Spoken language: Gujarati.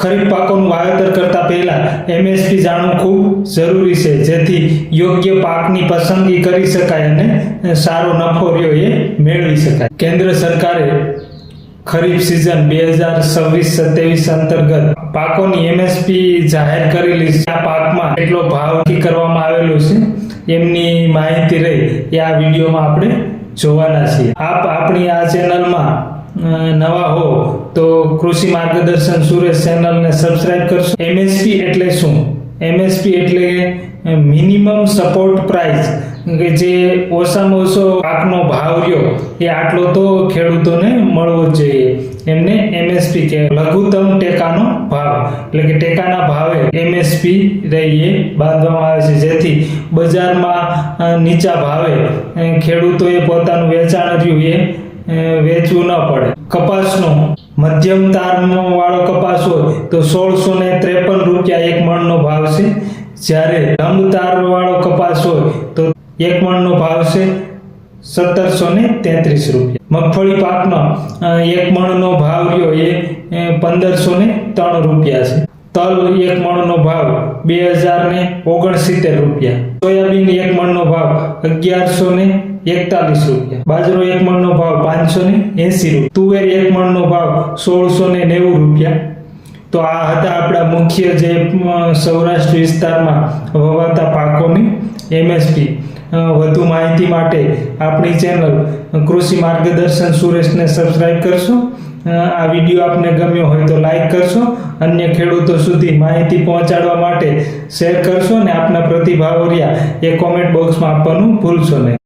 ખરીફ પાકોનું વાવેતર કરતા પહેલા એમએસપી જાણવું ખૂબ જરૂરી છે, જેથી યોગ્ય પાકની પસંદગી કરી શકાય અને સારો નફો એ મેળવી શકાય. કેન્દ્ર સરકારે ખરીફ સિઝન 2026-27 અંતર્ગત પાકોની એમએસપી જાહેર કરેલી છે. આ પાકમાં કેટલો ભાવ નક્કી કરવામાં આવેલો છે એમની માહિતી રહી એ આ વિડીયોમાં આપણે જોવાના છીએ. આપ આપણી આ ચેનલમાં નવા હો તો કૃષિ માર્ગદર્શન સુરેશ ચેનલને સબસ્ક્રાઇબ કરશો. એમએસપી એટલે શું? એમએસપી એટલે મિનિમમ સપોર્ટ પ્રાઇસ, કે જે ઓછામાં ઓછો પાકનો ભાવ રહ્યો એ આટલો તો ખેડૂતોને મળવો જ જોઈએ, એમને એમએસપી કે લઘુત્તમ ટેકાનો ભાવ, એટલે કે ટેકાના ભાવે એમએસપી રહીએ બાંધવામાં આવે છે, જેથી બજારમાં નીચા ભાવે ખેડૂતોએ પોતાનું વેચાણ રહ્યું એ વેચવું ન પડે. કપાસનો મધ્યમ તારવાળો કપાસ હોય તો 1653 રૂપિયા એક મણનો ભાવ છે, જ્યારે લંબ તારવાળો કપાસ હોય તો એક મણનો ભાવ છે 1733 રૂપિયા. મગફળી પાકનો એક મણનો ભાવ રહ્યો એ 1503 રૂપિયા છે. તલ એક મણનો ભાવ 2069 રૂપિયા. સોયાબીન એક મણનો ભાવ 1141 રૂપિયા. બાજરો એક મણનો ભાવ 580 રૂપિયા. તુવેર એક મણનો ભાવ 1690 રૂપિયા. તો આ હતા આપણા મુખ્ય જે સૌરાષ્ટ્ર વિસ્તારમાં વવાતા પાકોની એમએસપી. વધુ માહિતી માટે આપણી ચેનલ કૃષિ માર્ગદર્શન સુરેશને સબસ્ક્રાઇબ કરશો. આ વિડીયો આપને ગમ્યો હોય તો લાઈક કરશો, અન્ય ખેડૂતો સુધી માહિતી પહોંચાડવા માટે શેર કરશો, અને આપના પ્રતિભાવો રહ્યા એ કોમેન્ટ બોક્સમાં આપવાનું ભૂલશો નહીં.